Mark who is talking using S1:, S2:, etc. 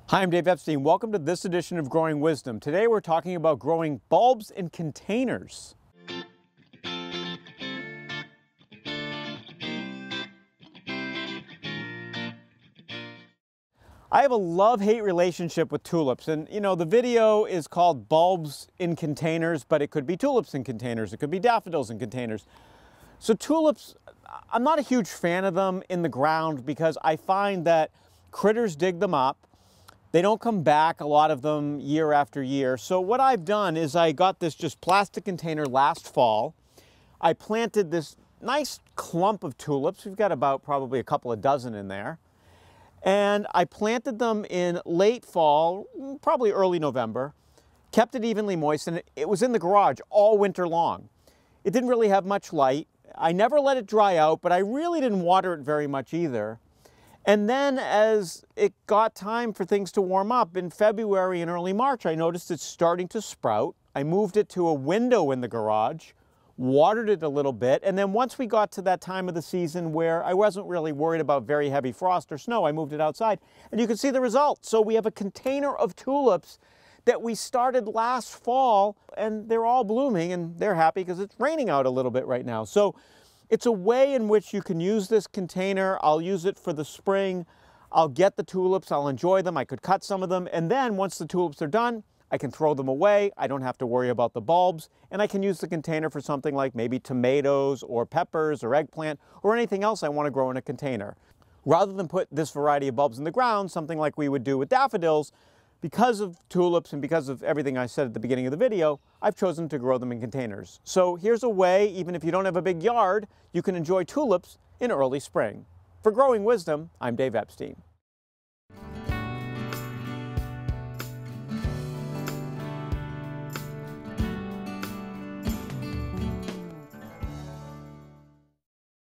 S1: Hi, I'm Dave Epstein. Welcome to this edition of Growing Wisdom. Today we're talking about growing bulbs in containers. I have a love-hate relationship with tulips, and the video is called Bulbs in Containers, but it could be tulips in containers, it could be daffodils in containers. So tulips, I'm not a huge fan of them in the ground because I find that critters dig them up. They don't come back, a lot of them, year after year. So what I've done is I got this just plastic container last fall. I planted this nice clump of tulips. We've got about probably a couple of dozen in there. And I planted them in late fall, probably early November, kept it evenly moist, and it was in the garage all winter long. It didn't really have much light. I never let it dry out, but I really didn't water it very much either. And then as it got time for things to warm up in February and early March, I noticed it's starting to sprout. I moved it to a window in the garage, watered it a little bit, and then once we got to that time of the season where I wasn't really worried about very heavy frost or snow, I moved it outside, and you can see the result. So we have a container of tulips that we started last fall, and they're all blooming, and they're happy because it's raining out a little bit right now. So it's a way in which you can use this container. I'll use it for the spring. I'll get the tulips, I'll enjoy them. I could cut some of them, and then once the tulips are done, I can throw them away. I don't have to worry about the bulbs, and I can use the container for something like maybe tomatoes or peppers or eggplant or anything else I want to grow in a container. Rather than put this variety of bulbs in the ground, something like we would do with daffodils, because of tulips and because of everything I said at the beginning of the video, I've chosen to grow them in containers. So here's a way, even if you don't have a big yard, you can enjoy tulips in early spring. For Growing Wisdom, I'm Dave Epstein.